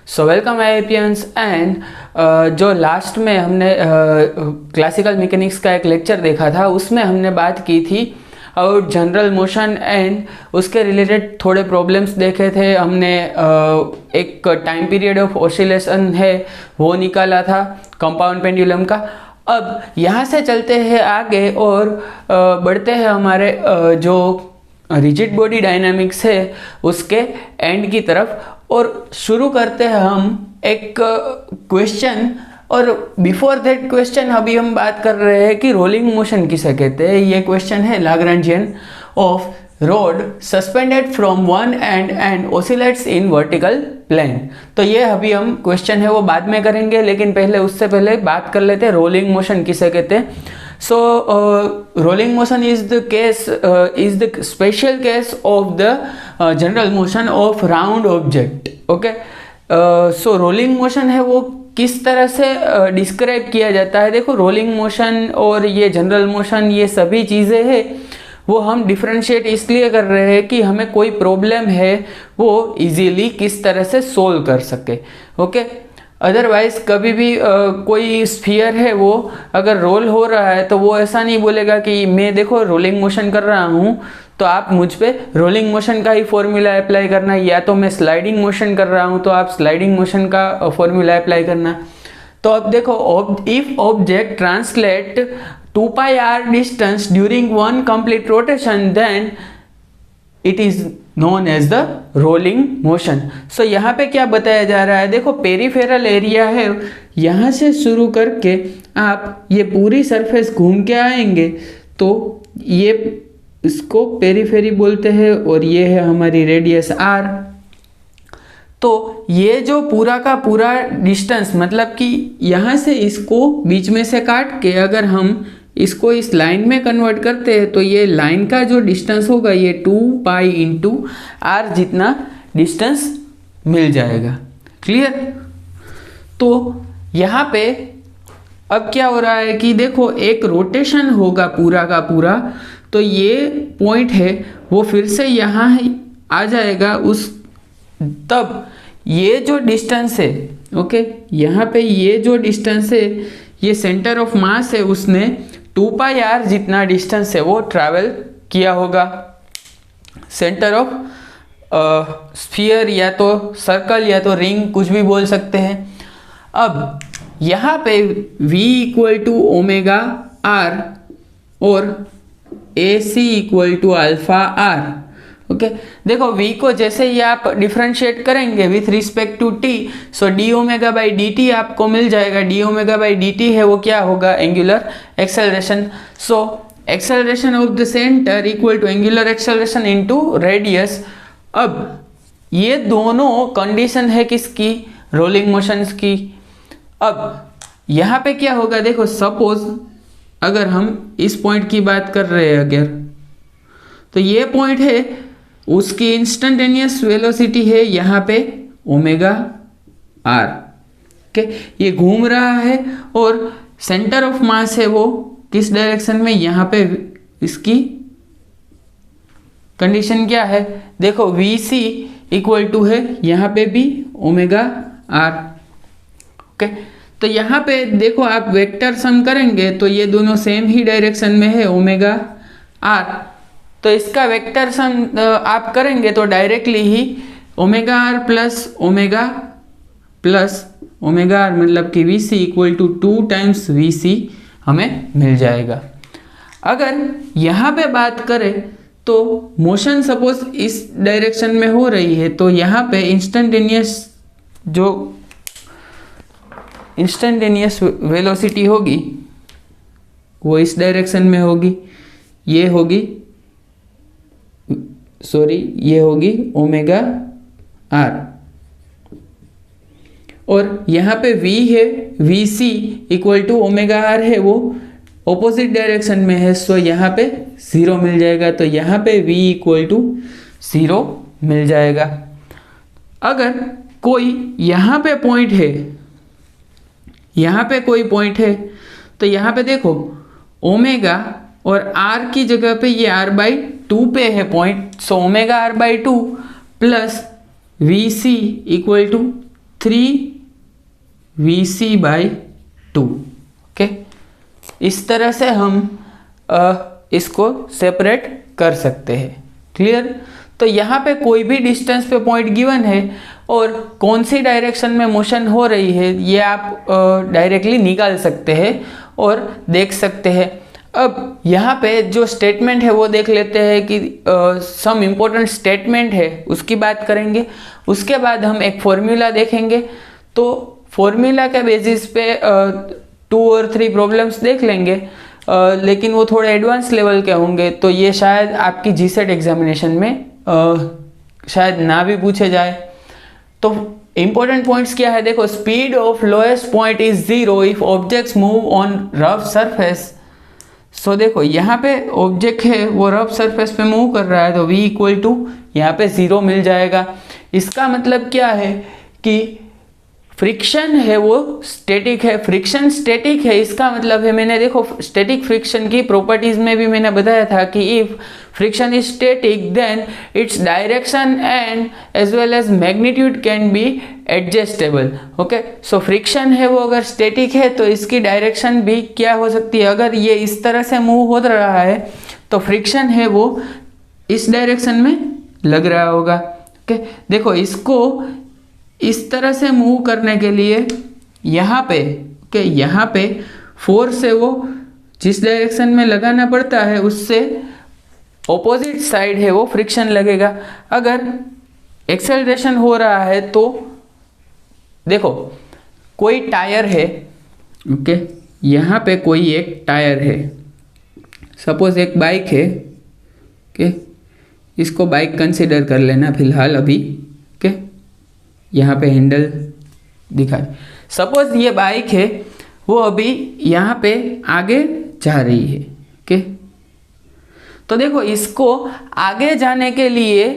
So welcome एपियंस and जो last में हमने क्लासिकल मैकेनिक्स का एक लेक्चर देखा था उसमें हमने बात की थी और जनरल मोशन एंड उसके रिलेटेड थोड़े प्रॉब्लम्स देखे थे हमने। एक टाइम पीरियड ऑफ ऑसिलेशन है वो निकाला था कंपाउंड पेंडुलम का। अब यहाँ से चलते हैं आगे और बढ़ते हैं हमारे जो रिजिड बॉडी डायनामिक्स है उसके एंड की तरफ और शुरू करते हैं हम एक क्वेश्चन। और बिफोर दैट क्वेश्चन अभी हम बात कर रहे हैं कि रोलिंग मोशन किसे कहते हैं। ये क्वेश्चन है Lagrangian of rod suspended from one end and oscillates in vertical plane. तो ये अभी हम क्वेश्चन है वो बाद में करेंगे, लेकिन पहले उससे पहले बात कर लेते हैं रोलिंग मोशन किसे कहते हैं। So rolling motion is the special case of the general motion of round object. Okay, so rolling motion है वो किस तरह से डिस्क्राइब किया जाता है। देखो रोलिंग मोशन और ये जनरल मोशन ये सभी चीज़ें हैं वो हम डिफ्रेंशिएट इसलिए कर रहे हैं कि हमें कोई प्रॉब्लम है वो इजीली किस तरह से सोल्व कर सके। ओके, अदरवाइज कभी भी कोई स्फीयर है वो अगर रोल हो रहा है तो वो ऐसा नहीं बोलेगा कि मैं देखो रोलिंग मोशन कर रहा हूँ तो आप मुझ पे रोलिंग मोशन का ही फॉर्मूला अप्लाई करना है, या तो मैं स्लाइडिंग मोशन कर रहा हूँ तो आप स्लाइडिंग मोशन का फॉर्मूला अप्लाई करना। तो अब देखो, if object translate 2 pi r distance during one complete rotation then it is known as the rolling motion. So यहाँ पे क्या बताया जा रहा है, देखो पेरिफेरल एरिया है, यहाँ से शुरू करके आप ये पूरी सरफेस घूम के आएंगे तो ये इसको पेरिफेरी बोलते हैं और ये है हमारी रेडियस r। तो ये जो पूरा का पूरा डिस्टेंस मतलब कि यहाँ से इसको बीच में से काट के अगर हम इसको इस लाइन में कन्वर्ट करते हैं तो ये लाइन का जो डिस्टेंस होगा ये 2 पाई इंटू r जितना डिस्टेंस मिल जाएगा। क्लियर? तो यहाँ पे अब क्या हो रहा है कि देखो एक रोटेशन होगा पूरा का पूरा, तो ये पॉइंट है वो फिर से यहाँ आ जाएगा उस, तब ये जो डिस्टेंस है ओके, यहाँ पे ये जो डिस्टेंस है ये सेंटर ऑफ मास है, उसने 2 पाई r जितना डिस्टेंस है वो ट्रैवल किया होगा सेंटर ऑफ स्फीयर या तो सर्कल या तो रिंग कुछ भी बोल सकते हैं। अब यहाँ पे v equal to omega r और AC equal to alpha r। Okay, देखो v को जैसे ही आप डिफ्रेंशिएट करेंगे with respect to t, so d omega by d t आपको मिल जाएगा। D omega by d t है वो क्या होगा, angular acceleration. So acceleration of the centre equal to angular acceleration into radius. अब ये दोनों कंडीशन है किसकी, रोलिंग मोशंस की। अब यहाँ पे क्या होगा, देखो सपोज अगर हम इस पॉइंट की बात कर रहे हैं अगर, तो ये पॉइंट है उसकी इंस्टेंटेनियस वेलोसिटी है यहाँ पे ओमेगा r। ओके, ये घूम रहा है और सेंटर ऑफ मास है वो किस डायरेक्शन में, यहाँ पे इसकी कंडीशन क्या है, देखो VC इक्वल टू है यहाँ पे भी ओमेगा r। ओके, तो यहाँ पे देखो आप वेक्टर सम करेंगे तो ये दोनों सेम ही डायरेक्शन में है ओमेगा r। तो इसका वेक्टर सम आप करेंगे तो डायरेक्टली ही omega r plus omega r मतलब कि VC equal to 2 times VC हमें मिल जाएगा। अगर यहाँ पे बात करें तो मोशन सपोज इस डायरेक्शन में हो रही है तो यहाँ पे इंस्टेंटेनियस वेलोसिटी होगी वो इस डायरेक्शन में होगी, ये होगी ओमेगा r। और यहाँ पे v है, VC equal to omega r है वो ऑपोजिट डायरेक्शन में है, सो यहाँ पे 0 मिल जाएगा। तो यहाँ पे v इक्वल टू 0 मिल जाएगा। अगर कोई यहाँ पे पॉइंट है, तो यहाँ पे देखो ओमेगा और r की जगह पे ये r/2 पे है point, so omega r/2 plus VC equal to 3vc/2। Okay, इस तरह से हम इसको सेपरेट कर सकते हैं। क्लियर? तो यहाँ पे कोई भी डिस्टेंस पे पॉइंट गिवन है और कौन सी डायरेक्शन में मोशन हो रही है ये आप डायरेक्टली निकाल सकते हैं और देख सकते हैं। अब यहाँ पे जो स्टेटमेंट है वो देख लेते हैं कि सम इम्पोर्टेंट स्टेटमेंट है उसकी बात करेंगे। उसके बाद हम एक फॉर्मूला देखेंगे। तो फॉर्मूला के बेसिस पे 2 और 3 प्रॉब्लम्स देख लेंगे, लेकिन वो थोड़े एडवांस लेवल के होंगे, तो ये शायद आपकी जीसेट एग्जामिनेशन में शायद ना भी पूछे जाए। तो इंपॉर्टेंट पॉइंट्स क्या है, देखो, speed of lowest point is 0 if objects move on rough surface. So देखो, यहाँ पे ऑब्जेक्ट है वो रफ सरफेस पे मूव कर रहा है, तो v इक्वल टू यहाँ पे 0 मिल जाएगा। इसका मतलब क्या है कि फ्रिक्शन है वो स्टैटिक है। फ्रिक्शन स्टैटिक है, इसका मतलब है, मैंने देखो स्टैटिक फ्रिक्शन की प्रॉपर्टीज में भी मैंने बताया था कि if friction is static then its direction and as well as magnitude can be adjustable. Okay, so friction है वो अगर स्टैटिक है तो इसकी डायरेक्शन भी क्या हो सकती है, अगर ये इस तरह से मूव हो रहा है तो फ्रिक्शन है वो इस डायरेक्शन में लग रहा होगा। ओके, देखो, इसको इस तरह से मूव करने के लिए यहाँ पे यहाँ पे फोर्स है वो जिस डायरेक्शन में लगाना पड़ता है उससे ऑपोजिट साइड है वो फ्रिक्शन लगेगा। अगर एक्सेलरेशन हो रहा है तो देखो, कोई टायर है, ओके, यहाँ पे कोई एक टायर है, सपोज एक बाइक है, ओके, इसको बाइक कंसीडर कर लेना फिलहाल अभी। ओके, यहाँ पे हैंडल दिखाए, सपोज ये बाइक है वो अभी यहाँ पे आगे जा रही है। ओके, तो देखो, इसको आगे जाने के लिए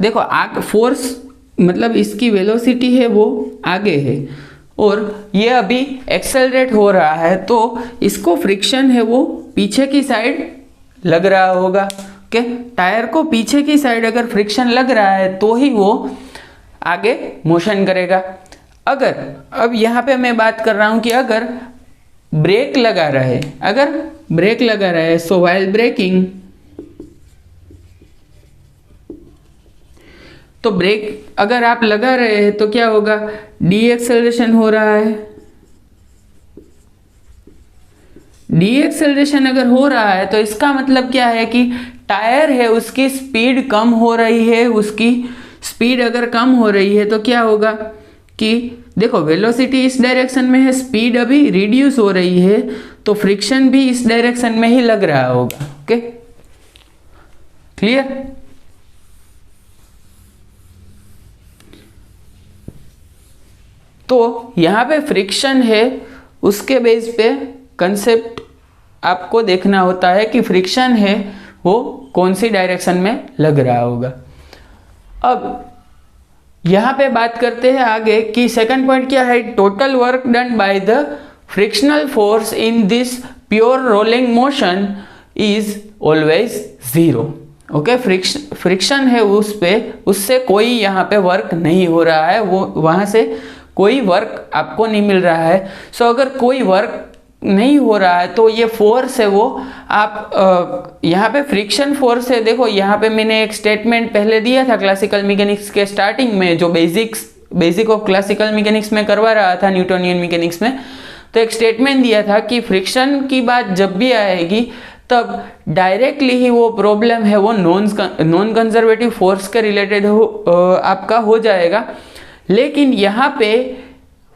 देखो आगे फोर्स मतलब इसकी वेलोसिटी है वो आगे है और ये अभी एक्सेलरेट हो रहा है, तो इसको फ्रिक्शन है वो पीछे की साइड लग रहा होगा। ओके, टायर को पीछे की साइड अगर फ्रिक्शन लग रहा है तो ही वो आगे मोशन करेगा। अगर अब यहाँ पे मैं बात कर रहा हूँ कि अगर ब्रेक लगा रहे, सो व्हाइल ब्रेकिंग, तो ब्रेक अगर आप लगा रहे हैं तो क्या होगा, डी एक्सेलरेशन हो रहा है। डी एक्सेलरेशन अगर हो रहा है तो इसका मतलब क्या है कि टायर है उसकी स्पीड कम हो रही है। उसकी स्पीड अगर कम हो रही है तो क्या होगा कि देखो, वेलोसिटी इस डायरेक्शन में है, स्पीड अभी रिड्यूस हो रही है, तो फ्रिक्शन भी इस डायरेक्शन में ही लग रहा होगा। Okay, clear? तो यहाँ पे फ्रिक्शन है उसके बेस पे कंसेप्ट आपको देखना होता है कि फ्रिक्शन है वो कौन सी डायरेक्शन में लग रहा होगा। अब यहाँ पे बात करते हैं आगे कि सेकंड पॉइंट क्या है, total work done by the frictional force in this pure rolling motion is always 0। Okay, friction है उस पे, उससे कोई यहाँ पे वर्क नहीं हो रहा है, वो वहाँ से कोई वर्क आपको नहीं मिल रहा है। सो अगर कोई वर्क नहीं हो रहा है तो ये फोर्स है वो आप यहाँ पे फ्रिक्शन फोर्स है। देखो, यहाँ पे मैंने एक स्टेटमेंट पहले दिया था क्लासिकल मैकेनिक्स के स्टार्टिंग में, जो बेसिक ऑफ क्लासिकल मैकेनिक्स में करवा रहा था न्यूटोनियन मैकेनिक्स में, तो एक स्टेटमेंट दिया था कि फ्रिक्शन की बात जब भी आएगी तब डायरेक्टली ही वो प्रॉब्लम है वो नॉन कंजर्वेटिव फोर्स के रिलेटेड आपका हो जाएगा। लेकिन यहाँ पे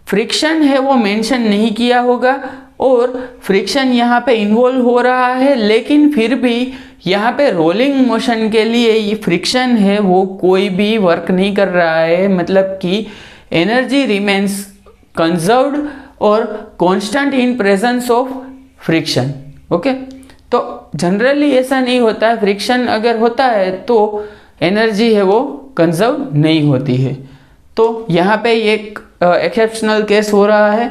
फ्रिक्शन है वो मेंशन नहीं किया होगा और फ्रिक्शन यहाँ पे इन्वॉल्व हो रहा है, लेकिन फिर भी यहाँ पे रोलिंग मोशन के लिए ये फ्रिक्शन है वो कोई भी वर्क नहीं कर रहा है, मतलब कि एनर्जी रिमेन्स कंजर्व्ड और constant in presence of friction. Okay, तो जनरली ऐसा नहीं होता है, फ्रिक्शन अगर होता है तो एनर्जी है वो कंजर्व नहीं होती है। तो यहाँ पे एक एक्सेप्शनल केस हो रहा है,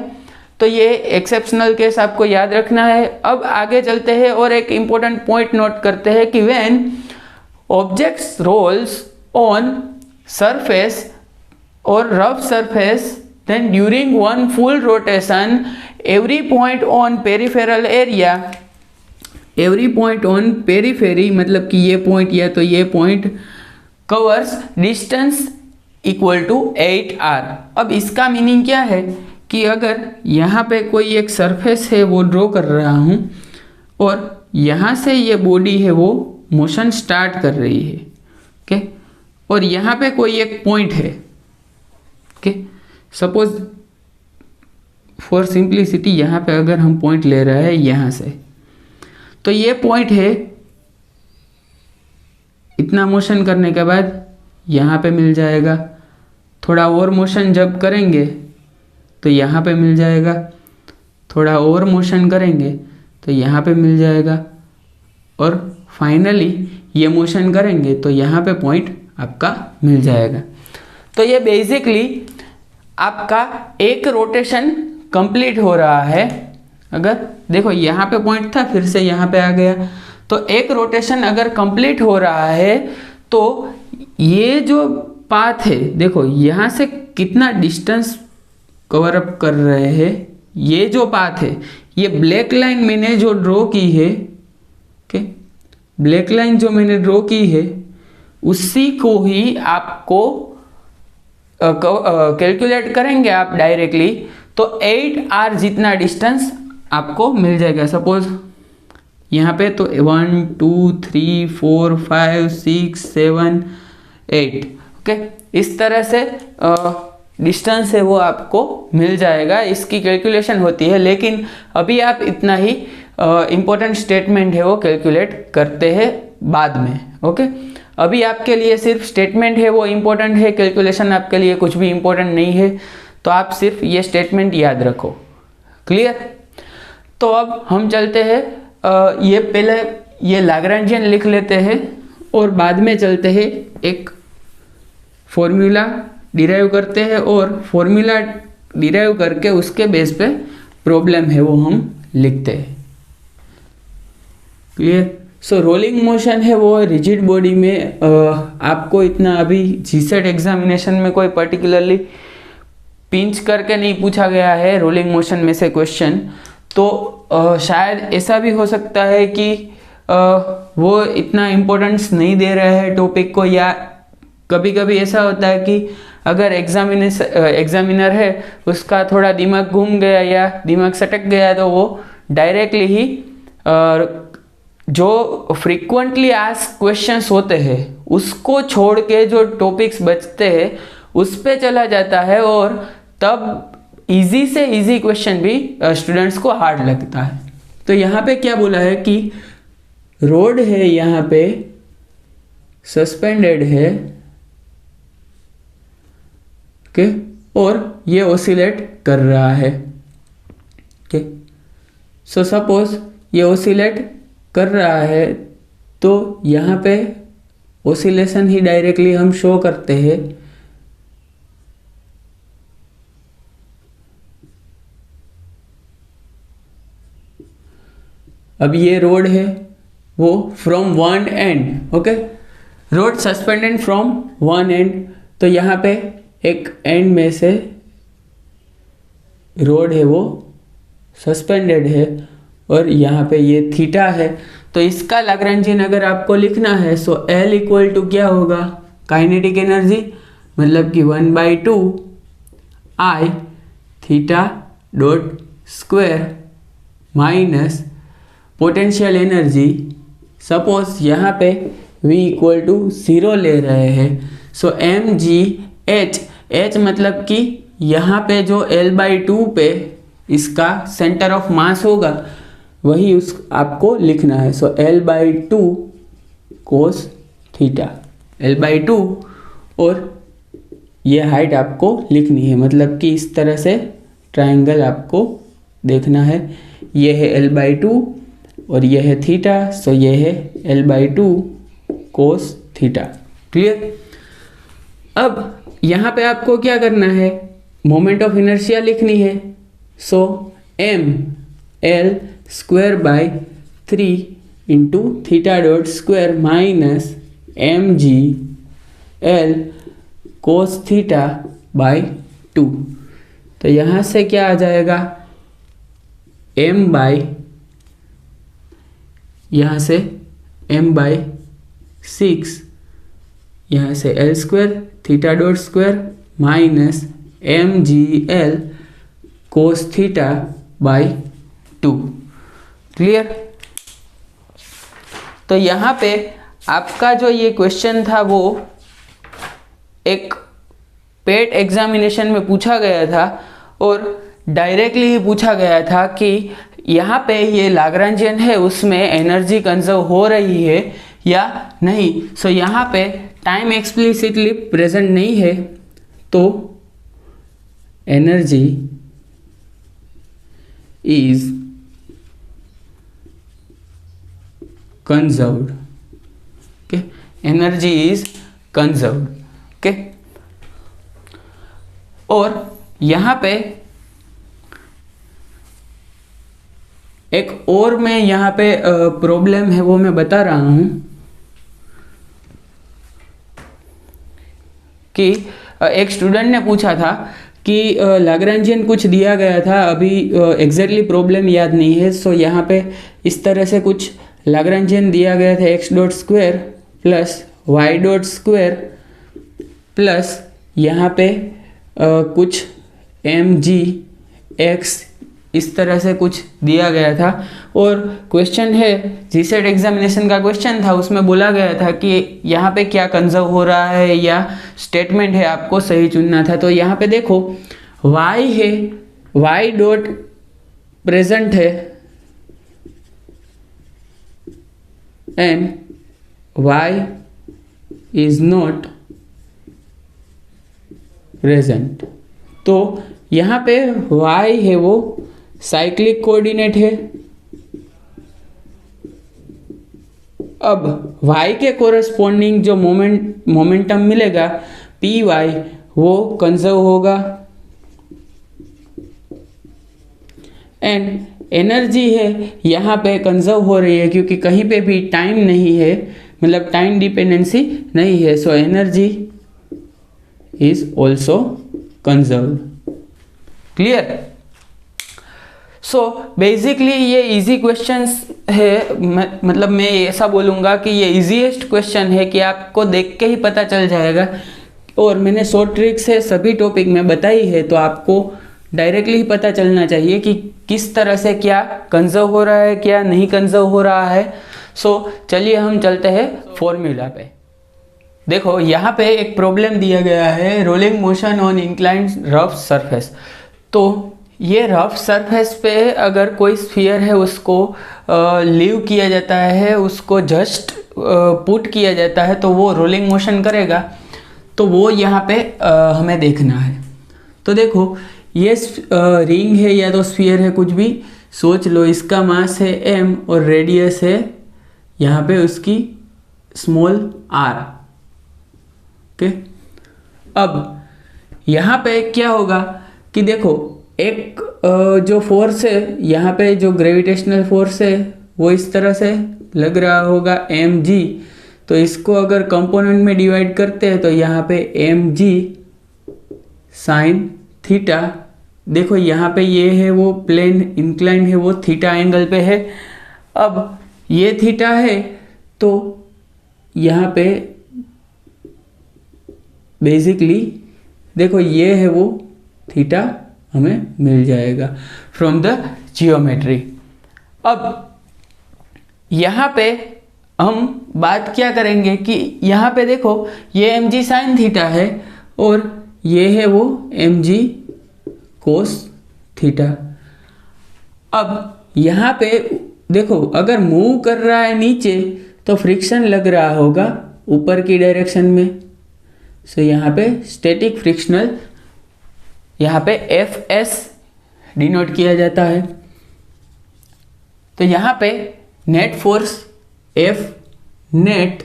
तो ये एक्सेप्शनल केस आपको याद रखना है। अब आगे चलते हैं और एक इम्पोर्टेंट पॉइंट नोट करते हैं कि when objects rolls on surface or rough surface, then during one full rotation every point on peripheral area, every point on periphery मतलब कि ये पॉइंट या तो ये point covers distance equal to 8r। अब इसका मीनिंग क्या है कि अगर यहाँ पे कोई एक सरफेस है वो ड्रॉ कर रहा हूँ और यहाँ से ये बॉडी है वो मोशन स्टार्ट कर रही है, ओके, और यहाँ पे कोई एक पॉइंट है, ओके, सपोज फॉर सिंप्लिसिटी यहाँ पे अगर हम पॉइंट ले रहे हैं यहाँ से, तो ये पॉइंट है, इतना मोशन करने के बाद यहाँ पे मिल जाएगा, थोड़ा और मोशन जब करेंगे तो यहाँ पे मिल जाएगा, थोड़ा और मोशन करेंगे तो यहाँ पे मिल जाएगा, और फाइनली ये मोशन करेंगे तो यहाँ पे पॉइंट आपका मिल जाएगा। तो ये बेसिकली आपका एक रोटेशन कंप्लीट हो रहा है। अगर देखो यहाँ पे पॉइंट था, फिर से यहाँ पे आ गया, तो एक रोटेशन अगर कंप्लीट हो रहा है तो ये जो पाथ है, देखो यहाँ से कितना डिस्टेंस कवर अप कर रहे हैं, ये जो पाथ है, ये ब्लैक लाइन मैंने जो ड्रॉ की है, ओके, ब्लैक लाइन जो मैंने ड्रॉ की है उसी को ही आपको कैलकुलेट करेंगे आप डायरेक्टली, तो 8r जितना डिस्टेंस आपको मिल जाएगा। सपोज यहाँ पे तो 1 2 3 4 5 6 7 8, ओके, इस तरह से डिस्टेंस है वो आपको मिल जाएगा। इसकी कैलकुलेशन होती है, लेकिन अभी आप इतना ही इम्पोर्टेंट स्टेटमेंट है वो कैलकुलेट करते हैं बाद में, ओके। अभी आपके लिए सिर्फ स्टेटमेंट है वो इम्पोर्टेंट है, कैलकुलेशन आपके लिए कुछ भी इम्पोर्टेंट नहीं है, तो आप सिर्फ ये स्टेटमेंट याद रखो। क्लियर? तो अब हम चलते हैं, ये पहले ये लाग्रांजियन लिख लेते हैं और बाद में चलते हैं एक फॉर्मूला डिराइव करते हैं, और फॉर्मूला डिराइव करके उसके बेस पे प्रॉब्लम है वो हम लिखते हैं। क्लियर? सो रोलिंग मोशन है वो रिजिड बॉडी में आपको इतना अभी जीसेट एग्जामिनेशन में कोई पर्टिकुलरली पिंच करके नहीं पूछा गया है रोलिंग मोशन में से क्वेश्चन, तो शायद ऐसा भी हो सकता है कि वो इतना इम्पोर्टेंस नहीं दे रहे हैं टॉपिक को, या कभी कभी ऐसा होता है कि अगर एग्जामिनर है उसका थोड़ा दिमाग घूम गया या दिमाग सटक गया, तो वो डायरेक्टली ही जो फ्रीक्वेंटली आस्क क्वेश्चंस होते हैं उसको छोड़ के जो टॉपिक्स बचते हैं उस पे चला जाता है, और तब इजी से इजी क्वेश्चन भी स्टूडेंट्स को हार्ड लगता है। तो यहाँ पे क्या बोला है कि रोड है, यहाँ पे सस्पेंडेड है, ओके, और ये ओसिलेट कर रहा है, ओके। सो सपोज ये ओसिलेट कर रहा है, तो यहाँ पे ओसिलेशन ही डायरेक्टली हम शो करते हैं। अब ये रोड है वो from one and, okay, road suspended from one and, तो यहाँ पे एक एंड में से रोड है वो सस्पेंडेड है, और यहाँ पे ये थीटा है, तो इसका लाग्रांजियन अगर आपको लिखना है सो L इक्वल टू क्या होगा, काइनेटिक एनर्जी मतलब कि 1/2 I theta dot square minus potential energy. Suppose यहाँ पे V इक्वल टू 0 ले रहे हैं, सो mgh मतलब कि यहाँ पे जो L/2 पे इसका सेंटर ऑफ मास होगा वही उस आपको लिखना है। सो L/2 कोस थीटा, L/2, और ये हाइट आपको लिखनी है, मतलब कि इस तरह से ट्रायंगल आपको देखना है, ये है L/2 और ये है थीटा, सो ये है L/2 कोस थीटा। क्लियर? अब यहाँ पे आपको क्या करना है, मोमेंट ऑफ इनर्शिया लिखनी है, सो m L square by 3 into theta dot square minus mg L cos theta by 2। तो यहाँ से क्या आ जाएगा, m बाई, यहाँ से m बाई 6, यहाँ से l square theta dot square minus mgl cos theta by 2। Clear. तो यहाँ पे आपका जो ये क्वेश्चन था वो एक पेट एग्जामिनेशन में पूछा गया था और डायरेक्टली ही पूछा गया था कि यहाँ पे ये लाग्रांजियन है उसमें एनर्जी कंजर्व हो रही है या नहीं। सो यहाँ पे टाइम एक्सप्लिसिटली प्रेजेंट नहीं है, तो energy is conserved. Okay, energy is conserved. Okay, और यहाँ पे एक और मैं यहाँ पे प्रॉब्लम है वो मैं बता रहा हूँ कि एक स्टूडेंट ने पूछा था कि लाग्रांजियन कुछ दिया गया था, अभी एग्जैक्टली प्रॉब्लम याद नहीं है। सो यहाँ पे इस तरह से कुछ लाग्रांजियन दिया गया था, x dot square plus y dot square plus यहाँ पे कुछ एम जी एक्स इस तरह से कुछ दिया गया था। और क्वेश्चन है, जीसेट एग्जामिनेशन का क्वेश्चन था, उसमें बोला गया था कि यहाँ पे क्या कंजर्व हो रहा है या स्टेटमेंट है, आपको सही चुनना था। तो यहाँ पे देखो y है, y डॉट प्रेजेंट है and y is not present. तो यहाँ पे y है वो साइक्लिक कोऑर्डिनेट है। अब y के कोरस्पॉन्डिंग जो मोमेंटम मिलेगा पी वाई वो कंजर्व होगा एंड एनर्जी है यहाँ पे कंजर्व हो रही है क्योंकि कहीं पे भी टाइम नहीं है, मतलब टाइम डिपेंडेंसी नहीं है। So energy is also conserved. Clear. So basically ये इजी क्वेश्चंस है, मतलब मैं ऐसा बोलूँगा कि ये इजीएस्ट क्वेश्चन है कि आपको देख के ही पता चल जाएगा। और मैंने शॉर्ट ट्रिक्स है सभी टॉपिक में बताई है, तो आपको डायरेक्टली ही पता चलना चाहिए कि किस तरह से क्या कंजर्व हो रहा है, क्या नहीं कंजर्व हो रहा है। सो चलिए हम चलते हैं फॉर्मूला पे। देखो यहाँ पे एक प्रॉब्लम दिया गया है, rolling motion on inclined rough surface. तो ये रफ सरफेस पे अगर कोई स्फीयर है उसको लीव किया जाता है, उसको जस्ट पुट किया जाता है तो वो रोलिंग मोशन करेगा। तो वो यहाँ पे हमें देखना है। तो देखो ये रिंग है या तो स्फीयर है, कुछ भी सोच लो, इसका मास है m और रेडियस है यहाँ पे उसकी स्मॉल r। ओके, अब यहाँ पे क्या होगा कि देखो एक जो फोर्स है यहाँ पे, जो ग्रेविटेशनल फोर्स है वो इस तरह से लग रहा होगा mg। तो इसको अगर कंपोनेंट में डिवाइड करते हैं तो यहाँ पे mg साइन थीटा, देखो यहाँ पे ये है वो प्लेन इंक्लाइन है, वो थीटा एंगल पे है। अब ये थीटा है तो यहाँ पे बेसिकली देखो ये है वो थीटा हमें मिल जाएगा फ्रॉम द जियोमेट्री। अब यहाँ पे हम बात क्या करेंगे कि यहाँ पे देखो ये mg साइन थीटा है और ये है वो mg कोस थीटा। अब यहाँ पे देखो अगर मूव कर रहा है नीचे तो फ्रिक्शन लग रहा होगा ऊपर की डायरेक्शन में। सो यहाँ पे स्टैटिक फ्रिक्शनल, यहाँ पे Fs डिनोट किया जाता है। तो यहाँ पे net force F net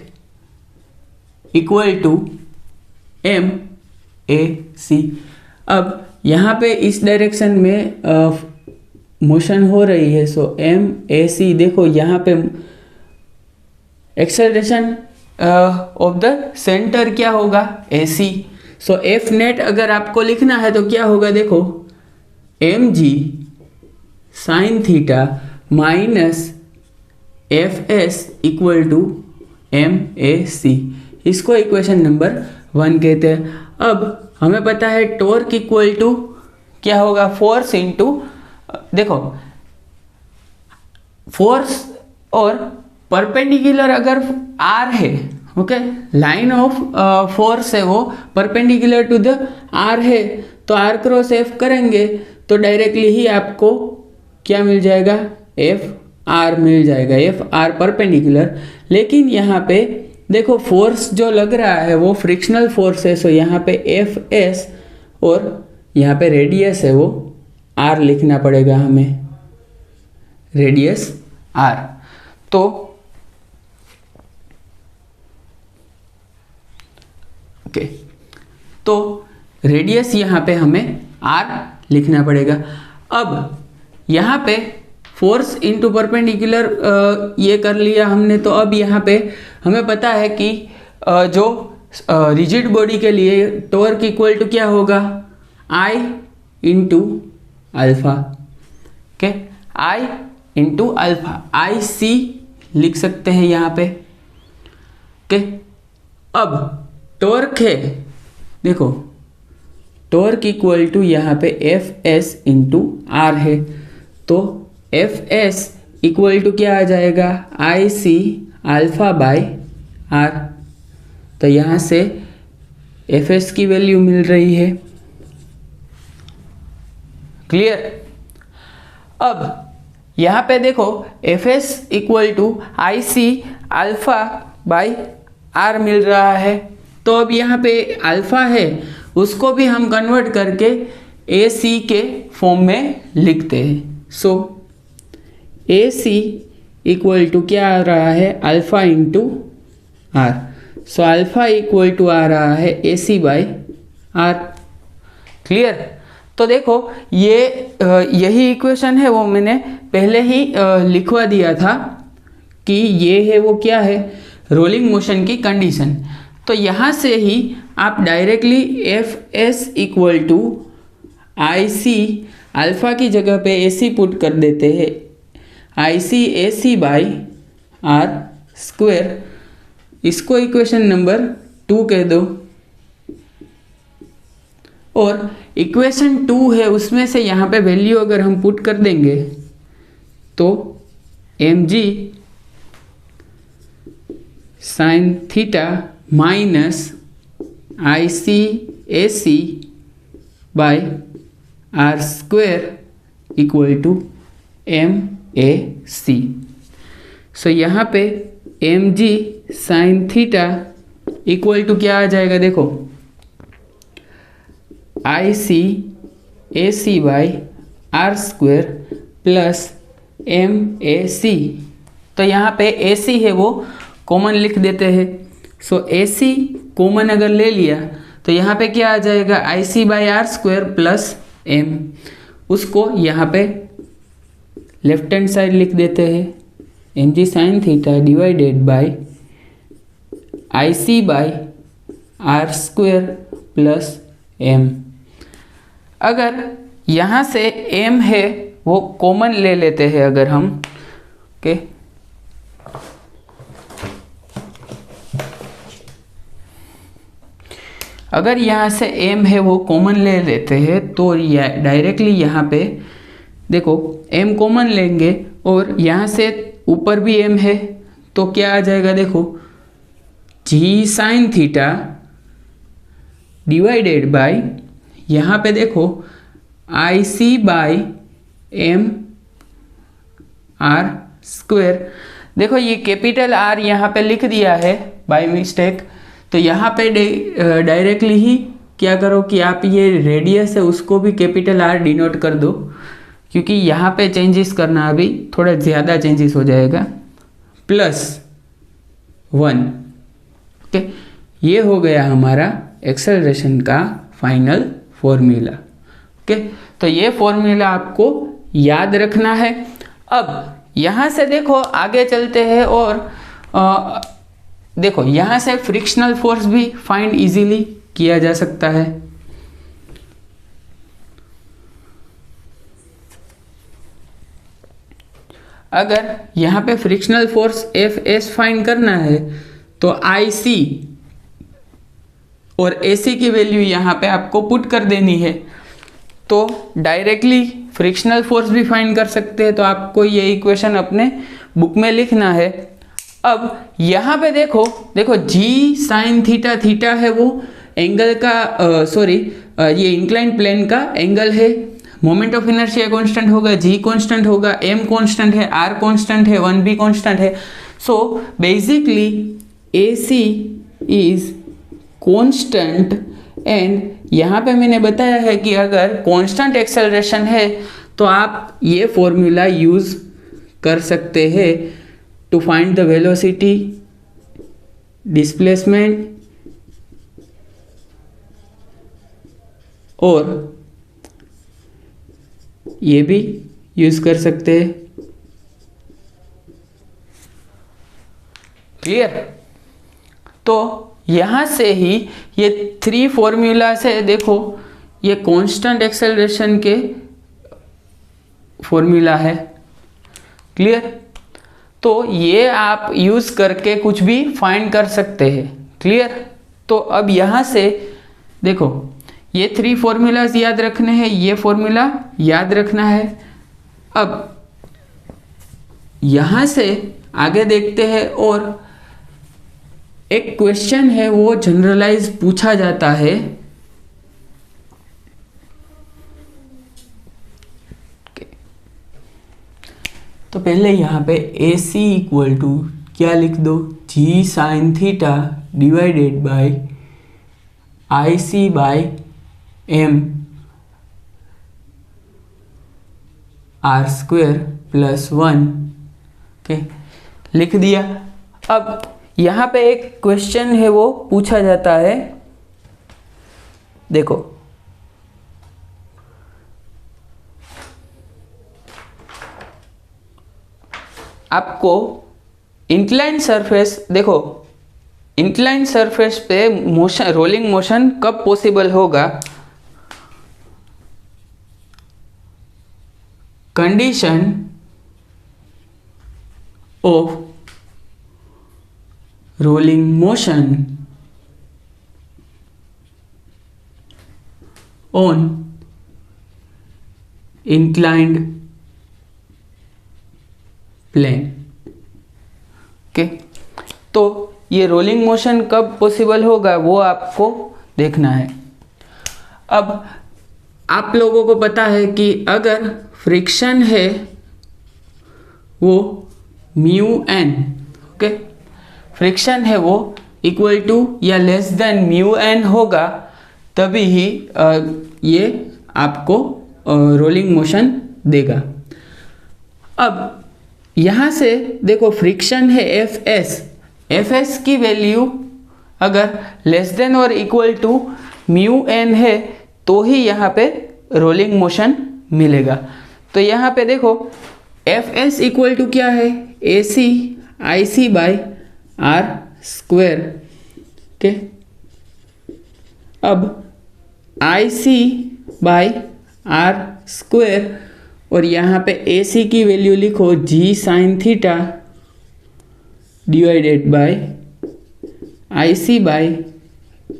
equal to MAC। अब यहाँ पे इस डायरेक्शन में मोशन हो रही है, सो MAC। देखो यहाँ पे एक्सेलरेशन ऑफ द सेंटर क्या होगा AC। सो एफ नेट अगर आपको लिखना है तो क्या होगा, देखो mg sine theta minus F S equal to MAC, इसको इक्वेशन नंबर 1 कहते हैं। अब हमें पता है टॉर्क इक्वल टू क्या होगा, फोर्स इनटू, देखो फोर्स और परपेंडिकुलर अगर R है, ओके, लाइन ऑफ फोर्स है वो परपेंडिकुलर टू द R है, तो R क्रॉस F करेंगे तो डायरेक्टली ही आपको क्या मिल जाएगा, FR मिल जाएगा, FR परपेंडिकुलर। लेकिन यहाँ पे देखो फोर्स जो लग रहा है वो फ्रिक्शनल फोर्स है, सो यहाँ पे FS और यहाँ पे रेडियस है वो R लिखना पड़ेगा हमें, रेडियस R। तो ओके, तो रेडियस यहाँ पे हमें R लिखना पड़ेगा। अब यहाँ पे फोर्स इनटू परपेंडिकुलर ये कर लिया हमने, तो अब यहाँ पे हमें पता है कि जो रिजिड बॉडी के लिए टॉर्क इक्वल टू क्या होगा, I into alpha, okay, I into alpha, IC लिख सकते हैं यहाँ पे, ओके। अब टॉर्क है, देखो टॉर्क इक्वल टू यहाँ पे FS इंटू R है, तो FS इक्वल टू क्या आ जाएगा, IC अल्फा बाय R। तो यहाँ से FS की वैल्यू मिल रही है, क्लियर। अब यहाँ पे देखो FS equal to IC alpha by R मिल रहा है, तो अब यहाँ पे अल्फा है उसको भी हम कन्वर्ट करके AC के फॉर्म में लिखते हैं। सो AC इक्वल टू क्या आ रहा है, alpha into R। So alpha equal to आ रहा है AC बाय R, क्लियर। तो देखो ये यही इक्वेशन है वो मैंने पहले ही लिखवा दिया था कि ये है वो क्या है, रोलिंग मोशन की कंडीशन। तो यहाँ से ही आप directly FS equal to IC alpha की जगह पे AC पुट कर देते हैं, IC AC by R square, इसको इक्वेशन नंबर 2 कह दो। और इक्वेशन 2 है उसमें से यहाँ पे वैल्यू अगर हम पुट कर देंगे तो mg sine theta minus IC AC by R square equal to MAC। So यहाँ पे mg sine theta equal to क्या आ जाएगा, देखो IC AC by R square plus MAC। तो यहाँ पे AC है वो कॉमन लिख देते हैं। सो AC कॉमन अगर ले लिया तो यहाँ पे क्या आ जाएगा, IC by R square plus M। उसको यहाँ पे लेफ्ट हैंड साइड लिख देते हैं, mg sine theta divided by IC by R square plus M। अगर यहाँ से M है वो कॉमन ले लेते हैं अगर हम, ओके, अगर यहाँ से M है वो कॉमन ले लेते हैं तो डायरेक्टली यहाँ पे देखो M कॉमन लेंगे और यहाँ से ऊपर भी M है तो क्या आ जाएगा, देखो G sine theta divided by यहाँ पे देखो IC by M R square. देखो ये कैपिटल R यहाँ पे लिख दिया है बाय मिस्टेक, तो यहाँ पे डायरेक्टली ही क्या करो कि आप ये रेडियस है उसको भी कैपिटल R डिनोट कर दो, क्योंकि यहाँ पे चेंजेस करना अभी थोड़ा ज़्यादा चेंजेस हो जाएगा, +1। ओके, ये हो गया हमारा एक्सेलरेशन का फाइनल फॉर्मूला। ओके, तो ये फॉर्मूला आपको याद रखना है। अब यहाँ से देखो आगे चलते हैं और देखो यहाँ से फ्रिक्शनल फोर्स भी फाइंड इजीली किया जा सकता है। अगर यहाँ पे frictional force F S find करना है तो आई सी और ए सी की वैल्यू यहाँ पे आपको पुट कर देनी है, तो डायरेक्टली फ्रिक्शनल फोर्स भी फाइंड कर सकते हैं। तो आपको ये इक्वेशन अपने बुक में लिखना है। अब यहाँ पे देखो जी साइन थीटा, थीटा है वो एंगल का ये इंक्लाइंड प्लेन का एंगल है। मोमेंट ऑफ इनर्शिया कांस्टेंट होगा, जी कांस्टेंट होगा, एम कांस्टेंट है, आर कांस्टेंट है, 1b कांस्टेंट है। So basically a c is constant and यहाँ पे मैंने बताया है कि अगर कांस्टेंट एक्सेलरेशन है तो आप ये फॉर्मूला यूज कर सकते हैं to find the velocity, displacement और ये भी यूज कर सकते हैं। क्लियर? तो यहां से ही ये 3 फॉर्मूला से देखो ये कांस्टेंट एक्सेलरेशन के फॉर्मूला है। क्लियर? तो ये आप यूज करके कुछ भी फाइंड कर सकते हैं। क्लियर? तो अब यहां से देखो ये 3 फॉर्मूलाज याद रखने हैं, ये फॉर्मूला याद रखना है। अब यहां से आगे देखते हैं और एक क्वेश्चन है वो जनरलाइज पूछा जाता है। तो पहले यहाँ पे ए सी इक्वल टू क्या लिख दो, g sine theta divided by I C by M R square plus 1 के लिख दिया। अब यहाँ पे एक क्वेश्चन है वो पूछा जाता है। देखो आपको इंक्लाइंड सरफेस, देखो इंक्लाइंड सरफेस पे मोशन, रोलिंग मोशन कब पॉसिबल होगा? Condition of rolling motion on inclined plane. Okay, तो ये रोलिंग मोशन कब पॉसिबल होगा वो आपको देखना है। अब आप लोगों को पता है कि अगर फ्रिक्शन है वो म्यू एन, ओके, फ्रिक्शन है वो इक्वल टू या लेस देन म्यू एन होगा, तभी ही ये आपको रोलिंग मोशन देगा। अब यहाँ से देखो फ्रिक्शन है एफ एस, एफ एस की वैल्यू अगर लेस देन और इक्वल टू म्यू एन है तो ही यहाँ पे रोलिंग मोशन मिलेगा। तो यहाँ पे देखो एफ एस इक्वल टू क्या है, A C I C by R square के। अब I C by R square और यहाँ पे ए सी की वैल्यू लिखो g sine theta divided by I C by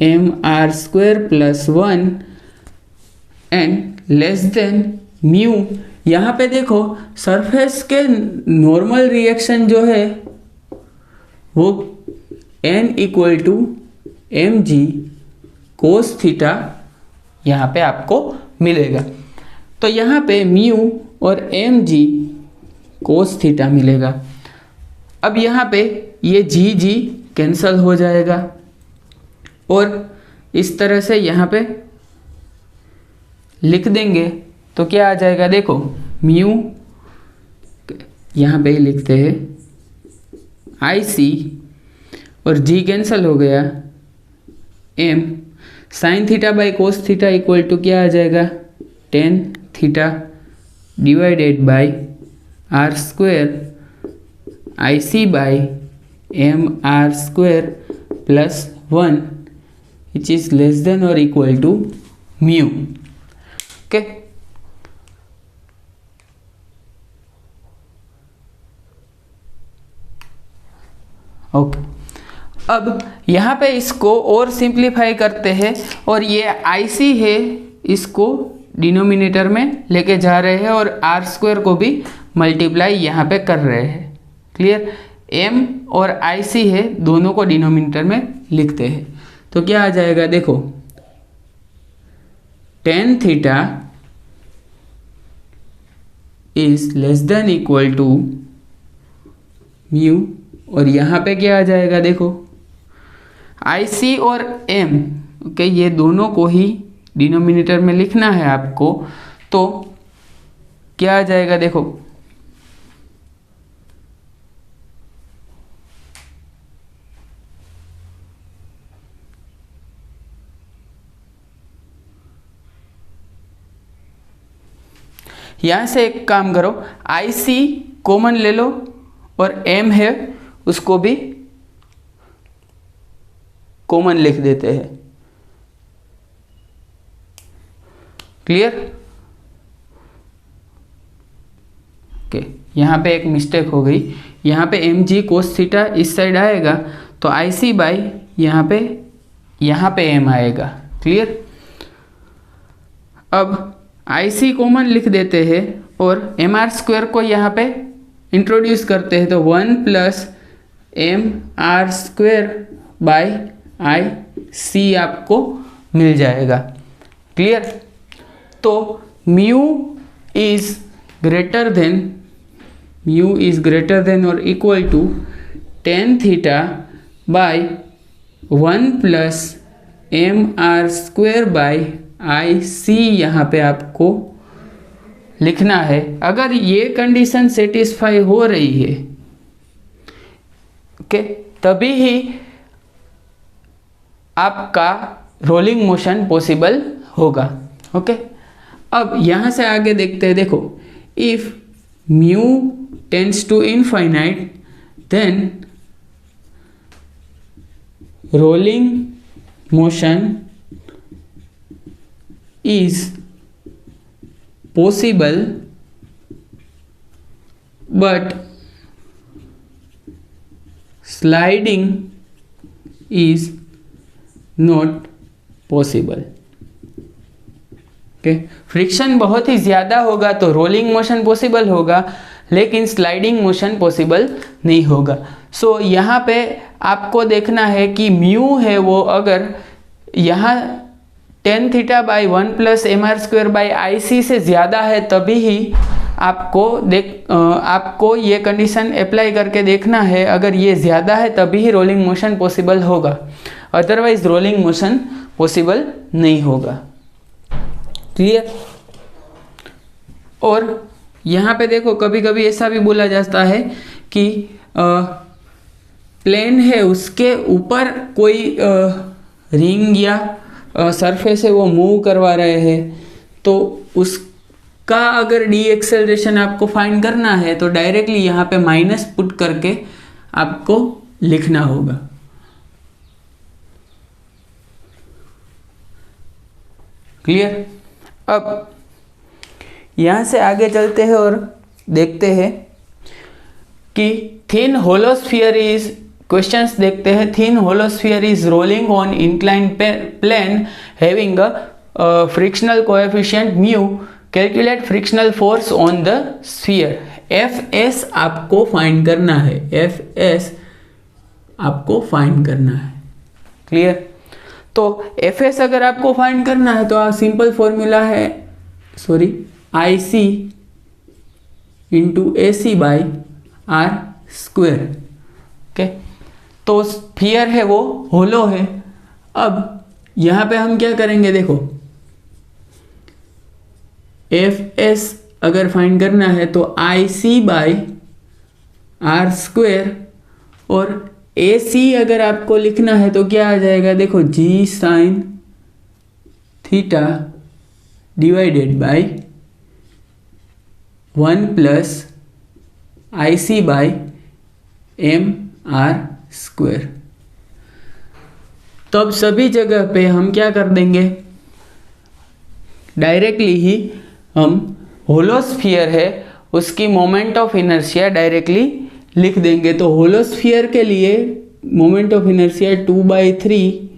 M R square plus 1 and less than mu. यहाँ पे देखो सरफेस के नॉर्मल रिएक्शन जो है वो n equal to m g cos theta यहाँ पे आपको मिलेगा। तो यहाँ पे म्यू और एम जी कोस थीटा मिलेगा। अब यहाँ पे ये जी जी कैंसल हो जाएगा और इस तरह से यहाँ पे लिख देंगे तो क्या आ जाएगा, देखो म्यू यहाँ पे ही लिखते हैं आई सी और जी कैंसल हो गया, M sine theta by cos theta equal to क्या आ जाएगा, tan theta divided by R square I C by M R square plus 1 which is less than और equal to mu. Okay, okay. अब यहाँ पे इसको और सिंप्लीफाई करते हैं और ये आईसी है, इसको डिनोमिनेटर में लेके जा रहे हैं और आर स्क्वायर को भी मल्टीप्लाई यहाँ पे कर रहे हैं। क्लियर? एम और आईसी है, दोनों को डिनोमिनेटर में लिखते हैं तो क्या आ जाएगा देखो, tan theta is less than equal to mu, और यहाँ पे क्या आ जाएगा देखो, आईसी और एम, ओके, ये दोनों को ही डिनोमिनेटर में लिखना है आपको, तो क्या आ जाएगा देखो, यहां से एक काम करो, आईसी कॉमन ले लो और एम है उसको भी कॉमन लिख देते हैं। क्लियर? ओके, यहाँ पे एक मिस्टेक हो गई, यहाँ पे एम जी कोस थीटा इस साइड आएगा तो आई सी बाई यहाँ पे एम आएगा। क्लियर? अब आई सी कॉमन लिख देते हैं और एम आर स्क्वायर को यहाँ पे इंट्रोड्यूस करते हैं तो 1 plus M R square by I C आपको मिल जाएगा। क्लियर? तो म्यू इज ग्रेटर देन और equal to tan theta by 1 plus M R square by I C यहाँ पे आपको लिखना है। अगर ये कंडीशन सेटिस्फाई हो रही है, ओके, तभी ही आपका रोलिंग मोशन पॉसिबल होगा। ओके, अब यहाँ से आगे देखते हैं, देखो, if mu tends to infinite then rolling motion is possible but sliding is not possible। Okay, friction बहुत ही ज़्यादा होगा तो रोलिंग मोशन पॉसिबल होगा, लेकिन स्लाइडिंग मोशन पॉसिबल नहीं होगा। सो यहाँ पे आपको देखना है कि म्यू है वो अगर यहाँ tan theta by 1 plus M R square by I C से ज़्यादा है तभी ही आपको ये कंडीशन अप्लाई करके देखना है। अगर ये ज़्यादा है तभी ही रोलिंग मोशन पॉसिबल होगा, अदरवाइज रोलिंग मोशन पॉसिबल नहीं होगा। क्लियर? और यहाँ पे देखो, कभी कभी ऐसा भी बोला जाता है कि प्लेन है उसके ऊपर कोई रिंग या सरफेस है वो मूव करवा रहे हैं, तो उसका अगर डी एक्सेलरेशन आपको फाइंड करना है तो डायरेक्टली यहाँ पे माइनस पुट करके आपको लिखना होगा। क्लियर? अब यहाँ से आगे चलते हैं और देखते हैं कि thin hollow sphere is, questions देखते हैं। Thin hollow sphere is rolling on inclined plane having a frictional coefficient mu, calculate frictional force on the sphere. F s आपको फाइंड करना है, एफ एस आपको फाइंड करना है। क्लियर? तो F S अगर आपको फाइंड करना है तो सिंपल फॉर्मूला है, I C into A C by R square. Okay, तो स्फीयर है वो होलो है। अब यहाँ पे हम क्या करेंगे, देखो, एफ एस अगर फाइंड करना है तो आई सी बाई आर स्क्वेयर, और ए सी अगर आपको लिखना है तो क्या आ जाएगा, देखो, g sine theta divided by 1 plus I C by M R square. तो अब सभी जगह पे हम क्या कर देंगे, डायरेक्टली ही हम होलोस्फीयर है उसकी मोमेंट ऑफ इनर्शिया डायरेक्टली लिख देंगे। तो होलोस्फीयर के लिए मोमेंट ऑफ इनर्शिया 2/3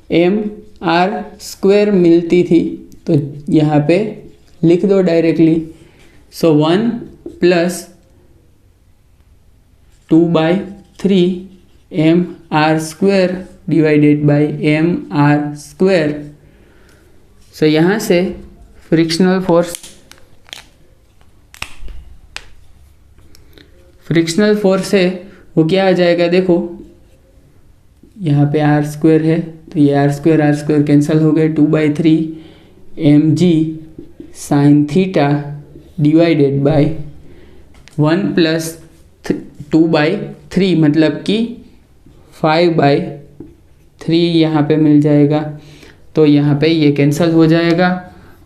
mr² मिलती थी, तो यहाँ पे लिख दो डायरेक्टली। सो 1 + 2/3 mr² mr²। सो यहाँ से फ्रिक्शनल फोर्स है वो क्या आ जाएगा, देखो यहाँ पे r² है तो ये r² कैंसिल हो गए, 2/3 mg sin theta divided bye 1 + 2/3 मतलब कि 5/3 यहाँ पे मिल जाएगा। तो यहाँ पे ये कैंसिल हो जाएगा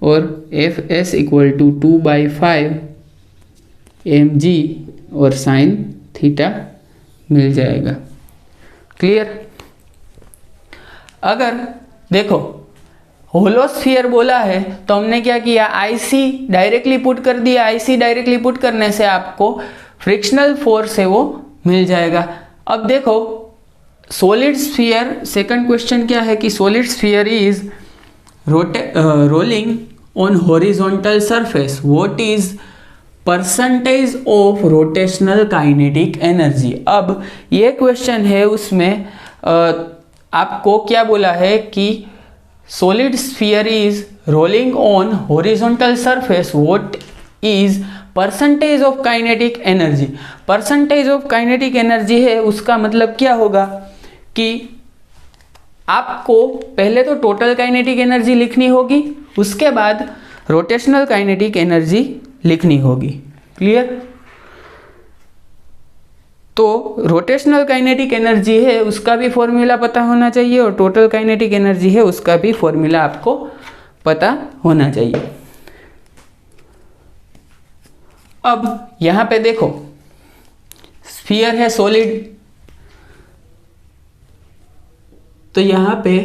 और Fs = 2/5 mg और sin थीटा मिल जाएगा। क्लियर। अगर देखो होलोस्फीयर बोला है तो हमने क्या किया, IC डायरेक्टली पुट कर दिया। IC डायरेक्टली पुट करने से आपको फ्रिक्शनल फोर्स है वो मिल जाएगा। अब देखो सॉलिड स्फीयर, सेकंड क्वेश्चन क्या है कि solid sphere is rolling on horizontal surface, what is percentage of rotational kinetic energy. अब ये क्वेश्चन है, उसमें आपको क्या बोला है कि solid sphere is rolling on horizontal surface, what is percentage of kinetic energy. Percentage of kinetic energy है, उसका मतलब क्या होगा कि आपको पहले तो टोटल काइनेटिक एनर्जी लिखनी होगी, उसके बाद रोटेशनल काइनेटिक एनर्जी लिखनी होगी। क्लियर। तो रोटेशनल काइनेटिक एनर्जी है उसका भी फॉर्मूला पता होना चाहिए और टोटल काइनेटिक एनर्जी है उसका भी फॉर्मूला आपको पता होना चाहिए। अब यहां पे देखो स्फीयर है सॉलिड, तो यहां पे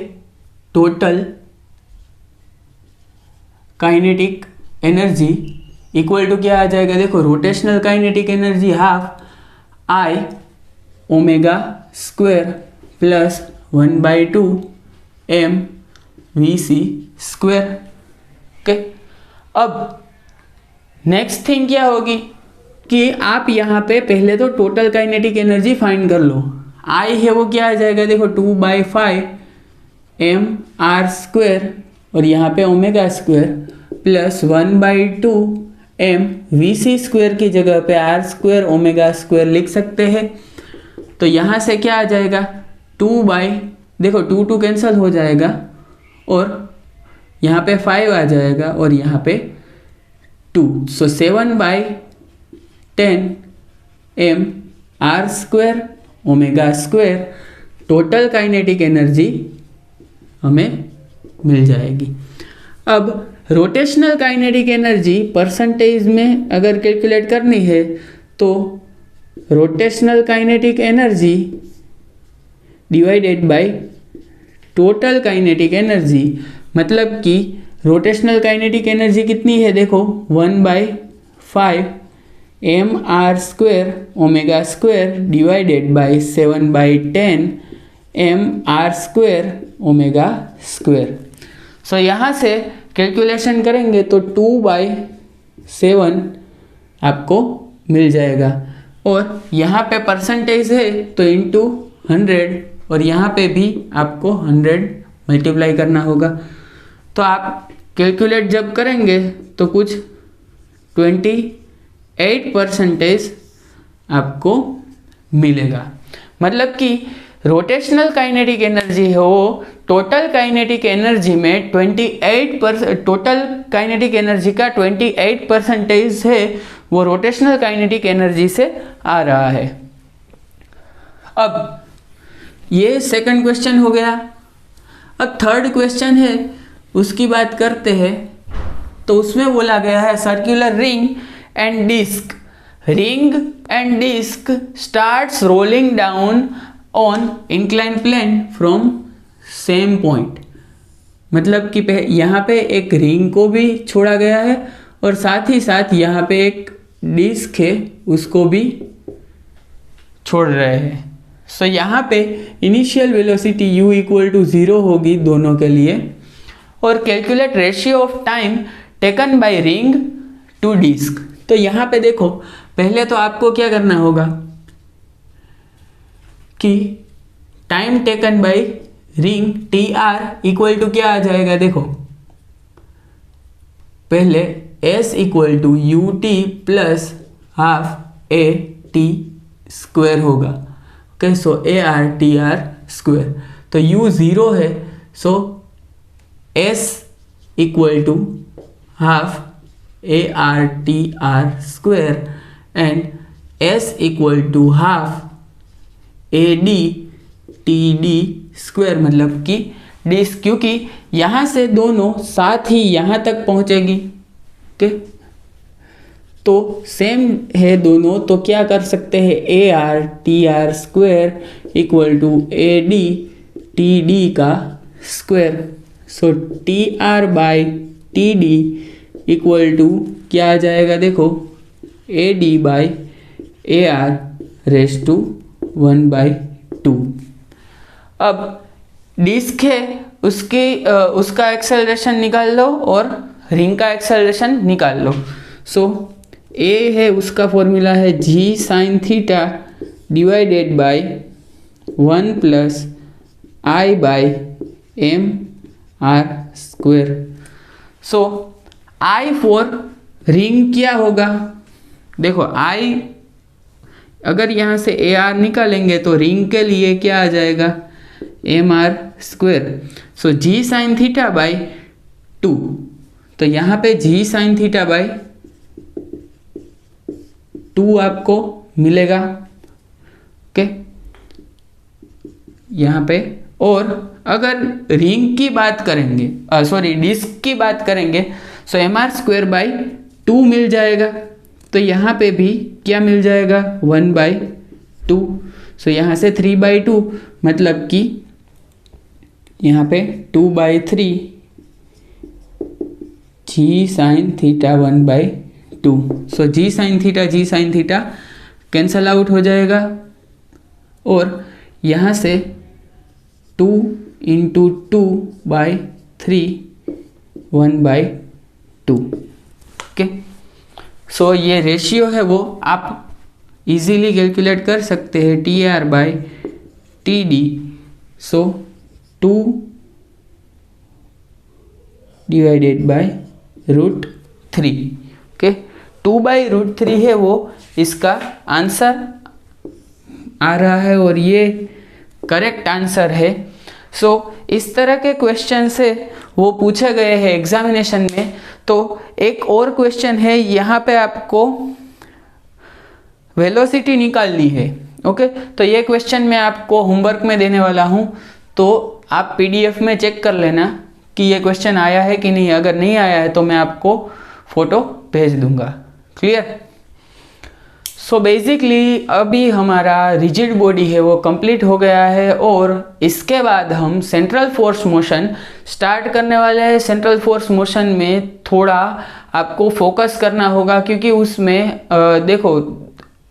total kinetic energy equal to क्या आ जाएगा, देखो rotational kinetic energy ½ I ω² plus 1/2 mvc²। Okay. अब नेक्स्ट थिंग क्या होगी कि आप यहाँ पे पहले तो टोटल काइनेटिक एनर्जी फाइंड कर लो। I है वो क्या आ जाएगा, देखो 2/5 mr² और यहाँ पे ω² प्लस 1/2 mvc² की जगह पे r² ω² लिख सकते हैं। तो यहाँ से क्या आ जाएगा, देखो 2 कैंसिल हो जाएगा और यहाँ पे 5 आ जाएगा और यहाँ पे 2, सो 7/10 mr² ω² टोटल काइनेटिक एनर्जी हमें मिल जाएगी। अब रोटेशनल काइनेटिक एनर्जी परसेंटेज में अगर कैलकुलेट करनी है तो rotational kinetic energy divided by total kinetic energy, मतलब कि रोटेशनल काइनेटिक एनर्जी कितनी है, देखो 1/5 mr² ω² डिवाइडेड बाय 7/10 mr² ω²। सो यहाँ से कैलकुलेशन करेंगे तो 2/7 आपको मिल जाएगा और यहाँ पे परसेंटेज है तो इंटू 100 और यहाँ पे भी आपको 100 मल्टीप्लाई करना होगा। तो आप कैलकुलेट जब करेंगे तो कुछ 28% आपको मिलेगा। मतलब कि रोटेशनल काइनेटिक एनर्जी है वो टोटल काइनेटिक एनर्जी में 28%, टोटल काइनेटिक एनर्जी का 28% है वो रोटेशनल काइनेटिक एनर्जी से आ रहा है। अब ये सेकंड क्वेश्चन हो गया। अब थर्ड क्वेश्चन है उसकी बात करते हैं। तो उसमें बोला गया है circular ring and disc, ring and disc starts rolling down on incline plane from same point, मतलब कि यहाँ पे एक रिंग को भी छोड़ा गया है और साथ ही साथ यहाँ पे एक डिस्क है उसको भी छोड़ रहे हैं। सो यहाँ पे initial velocity u equal to 0 होगी दोनों के लिए। और calculate ratio of time taken by ring to disc. तो यहाँ पे देखो, पहले तो आपको क्या करना होगा कि time taken by ring TR equal to क्या आ जाएगा, देखो पहले S equal to UT plus half AT square होगा। Okay, so ARTR square. तो U 0 है, so S equal to half ARTR square and S equal to half ADTD square, मतलब कि डिस्क, क्योंकि यहाँ से दोनों साथ ही यहाँ तक पहुँचेगी। ओके, तो सेम है दोनों, तो क्या कर सकते हैं, ARTR square equal to ADTD का square. So TR by TD equal to क्या आ जाएगा, देखो AD by AR raise to 1/2। अब डिस्क है उसका एक्सेलरेशन निकाल लो और रिंग का एक्सेलरेशन निकाल लो। सो A है उसका फॉर्मूला है G sine theta divided bye 1 plus I by MR square. So I for ring क्या होगा, देखो I अगर यहाँ से AR निकालेंगे तो रिंग के लिए क्या आ जाएगा, MR square. So G sine theta by 2, तो यहाँ पे G साइन थीटा बाई 2 आपको मिलेगा। ओके, यहाँ पे। और अगर रिंग की बात करेंगे, सॉरी डिस्क की बात करेंगे, सो MR स्क्वायर बाई 2 मिल जाएगा। तो यहाँ पे भी क्या मिल जाएगा, 1/2। सो यहाँ से 3/2, मतलब कि यहाँ पे 2/3 G साइन थीटा 1/2। सो G sine theta cancel out हो जाएगा और यहाँ से 2 इंटू 2/3 1/2। ओके, सो ये रेशियो है वो आप इजीली कैलकुलेट कर सकते हैं, TR by TD। So 2 divided by √3। Okay, 2/√3 है वो इसका आंसर आ रहा है और ये करेक्ट आंसर है। सो इस तरह के क्वेश्चन से वो पूछे गए हैं एग्जामिनेशन में। तो एक और क्वेश्चन है, यहाँ पे आपको वेलोसिटी निकालनी है। ओके, तो ये क्वेश्चन मैं आपको होमवर्क में देने वाला हूँ, तो आप PDF में चेक कर लेना कि ये क्वेश्चन आया है कि नहीं। अगर नहीं आया है तो मैं आपको फोटो भेज दूंगा। क्लियर? सो बेसिकली अभी हमारा रिजिड बॉडी है वो कंप्लीट हो गया है और इसके बाद हम सेंट्रल फोर्स मोशन स्टार्ट करने वाले हैं। सेंट्रल फोर्स मोशन में थोड़ा आपको फोकस करना होगा, क्योंकि उसमें देखो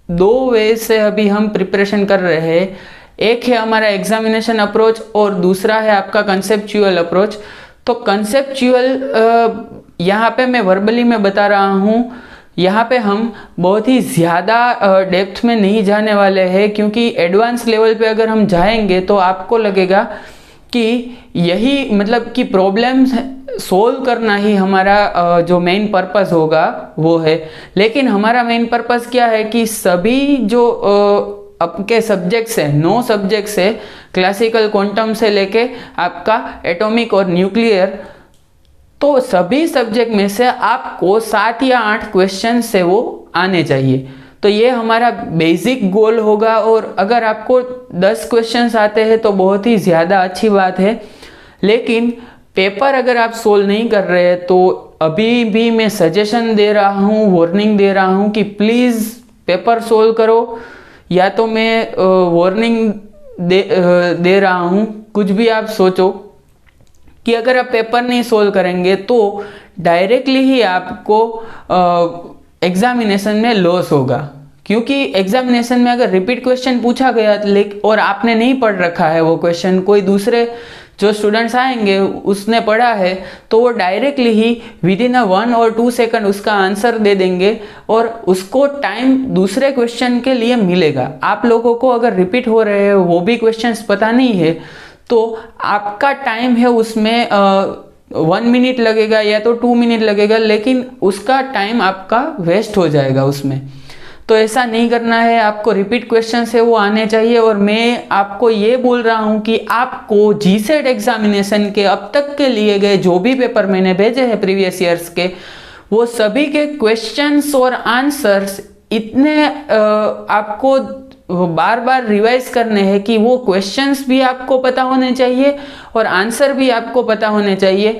2 वे से अभी हम प्रिपरेशन कर रहे हैं। एक है हमारा एग्जामिनेशन अप्रोच और दूसरा है आपका कंसेप्चुअल अप्रोच। तो कंसेप्चुअल यहाँ पे मैं वर्बली में बता रहा हूँ, यहाँ पे हम बहुत ही ज़्यादा डेप्थ में नहीं जाने वाले हैं, क्योंकि एडवांस लेवल पे अगर हम जाएंगे तो आपको लगेगा कि यही मतलब कि प्रॉब्लम्स सोल्व करना ही हमारा जो मेन पर्पस होगा वो है। लेकिन हमारा मेन पर्पस क्या है कि सभी जो आपके सब्जेक्ट्स है, 9 सब्जेक्ट्स है, क्लासिकल क्वांटम से लेके आपका एटॉमिक और न्यूक्लियर, तो सभी सब्जेक्ट में से आपको 7 या 8 क्वेश्चन से वो आने चाहिए। तो ये हमारा बेसिक गोल होगा और अगर आपको 10 क्वेश्चंस आते हैं तो बहुत ही ज़्यादा अच्छी बात है। लेकिन पेपर अगर आप सोल्व नहीं कर रहे हैं तो अभी भी मैं सजेशन दे रहा हूँ, वार्निंग दे रहा हूँ कि प्लीज़ पेपर सोल्व करो, या तो मैं वार्निंग दे रहा हूँ, कुछ भी आप सोचो, कि अगर आप पेपर नहीं सोल्व करेंगे तो डायरेक्टली ही आपको एग्जामिनेशन में लॉस होगा, क्योंकि एग्जामिनेशन में अगर रिपीट क्वेश्चन पूछा गया और आपने नहीं पढ़ रखा है वो क्वेश्चन, कोई दूसरे जो स्टूडेंट्स आएंगे उसने पढ़ा है, तो वो डायरेक्टली ही विद इन 1 और 2 सेकंड उसका आंसर दे देंगे और उसको टाइम दूसरे क्वेश्चन के लिए मिलेगा। आप लोगों को अगर रिपीट हो रहे हैं वो भी क्वेश्चंस पता नहीं है तो आपका टाइम है उसमें 1 मिनट लगेगा या तो 2 मिनट लगेगा, लेकिन उसका टाइम आपका वेस्ट हो जाएगा उसमें। तो ऐसा नहीं करना है, आपको रिपीट क्वेश्चन है वो आने चाहिए। और मैं आपको ये बोल रहा हूँ कि आपको जीसेट एग्जामिनेशन के अब तक के लिए गए जो भी पेपर मैंने भेजे हैं प्रीवियस ईयर्स के, वो सभी के क्वेश्चंस और आंसर्स इतने आपको बार बार रिवाइज करने हैं कि वो क्वेश्चंस भी आपको पता होने चाहिए और आंसर भी आपको पता होने चाहिए।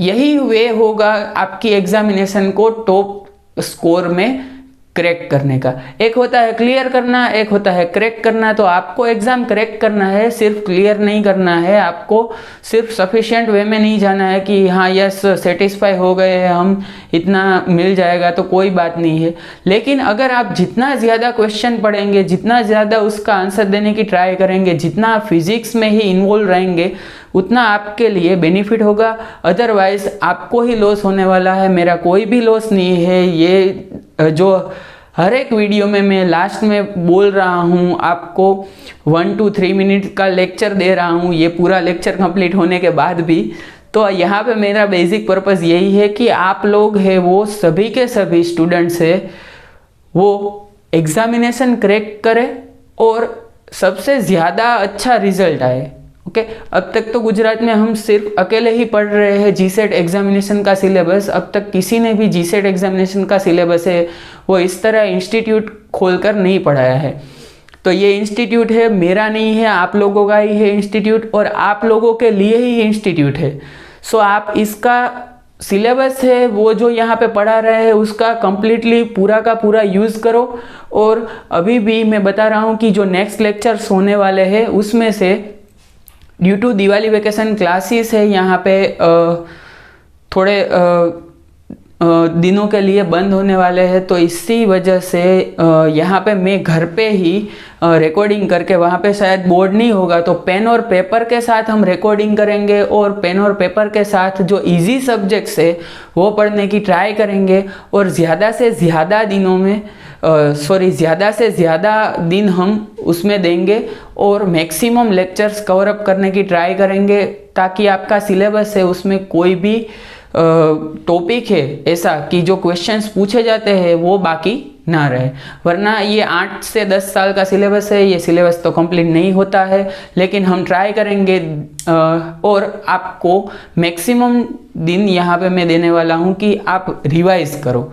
यही वे होगा आपकी एग्जामिनेशन को टॉप स्कोर में क्रैक करने का। एक होता है क्लियर करना, एक होता है क्रैक करना। तो आपको एग्जाम क्रैक करना है, सिर्फ क्लियर नहीं करना है। आपको सिर्फ सफिशिएंट वे में नहीं जाना है कि हाँ यस सेटिस्फाई हो गए हैं हम, इतना मिल जाएगा तो कोई बात नहीं है। लेकिन अगर आप जितना ज़्यादा क्वेश्चन पढ़ेंगे, जितना ज़्यादा उसका आंसर देने की ट्राई करेंगे, जितना आप फिजिक्स में ही इन्वॉल्व रहेंगे, उतना आपके लिए बेनिफिट होगा। अदरवाइज आपको ही लॉस होने वाला है, मेरा कोई भी लॉस नहीं है। ये जो हर एक वीडियो में मैं लास्ट में बोल रहा हूँ आपको 1 to 3 मिनट का लेक्चर दे रहा हूँ, ये पूरा लेक्चर कंप्लीट होने के बाद भी। तो यहाँ पे मेरा बेसिक पर्पस यही है कि आप लोग हैं वो सभी के सभी स्टूडेंट्स है वो एग्जामिनेशन क्रैक करें और सबसे ज़्यादा अच्छा रिजल्ट आए। ओके, अब तक तो गुजरात में हम सिर्फ अकेले ही पढ़ रहे हैं जीसेट एग्जामिनेशन का सिलेबस। अब तक किसी ने भी जीसेट एग्जामिनेशन का सिलेबस है वो इस तरह इंस्टीट्यूट खोलकर नहीं पढ़ाया है। तो ये इंस्टीट्यूट है, मेरा नहीं है, आप लोगों का ही है इंस्टीट्यूट और आप लोगों के लिए ही इंस्टीट्यूट है। सो आप इसका सिलेबस है वो जो यहाँ पे पढ़ा रहे हैं उसका कंप्लीटली पूरा का पूरा यूज़ करो। और अभी भी मैं बता रहा हूँ कि जो नेक्स्ट लेक्चर्स होने वाले हैं उसमें से due to Diwali vacation classes है यहाँ पे थोड़े दिनों के लिए बंद होने वाले हैं, तो इसी वजह से यहाँ पे मैं घर पे ही रिकॉर्डिंग करके, वहाँ पे शायद बोर्ड नहीं होगा तो पेन और पेपर के साथ हम रिकॉर्डिंग करेंगे और पेन और पेपर के साथ जो इजी सब्जेक्ट्स है वो पढ़ने की ट्राई करेंगे। और ज़्यादा से ज़्यादा दिनों में ज़्यादा से ज़्यादा दिन हम उसमें देंगे और मैक्सिमम लेक्चर्स कवर अप करने की ट्राई करेंगे, ताकि आपका सिलेबस है उसमें कोई भी टॉपिक है ऐसा कि जो क्वेश्चंस पूछे जाते हैं वो बाकी ना रहे। वरना ये 8 से 10 साल का सिलेबस है, ये सिलेबस तो कंप्लीट नहीं होता है। लेकिन हम ट्राई करेंगे और आपको मैक्सिमम दिन यहाँ पे मैं देने वाला हूँ कि आप रिवाइज करो।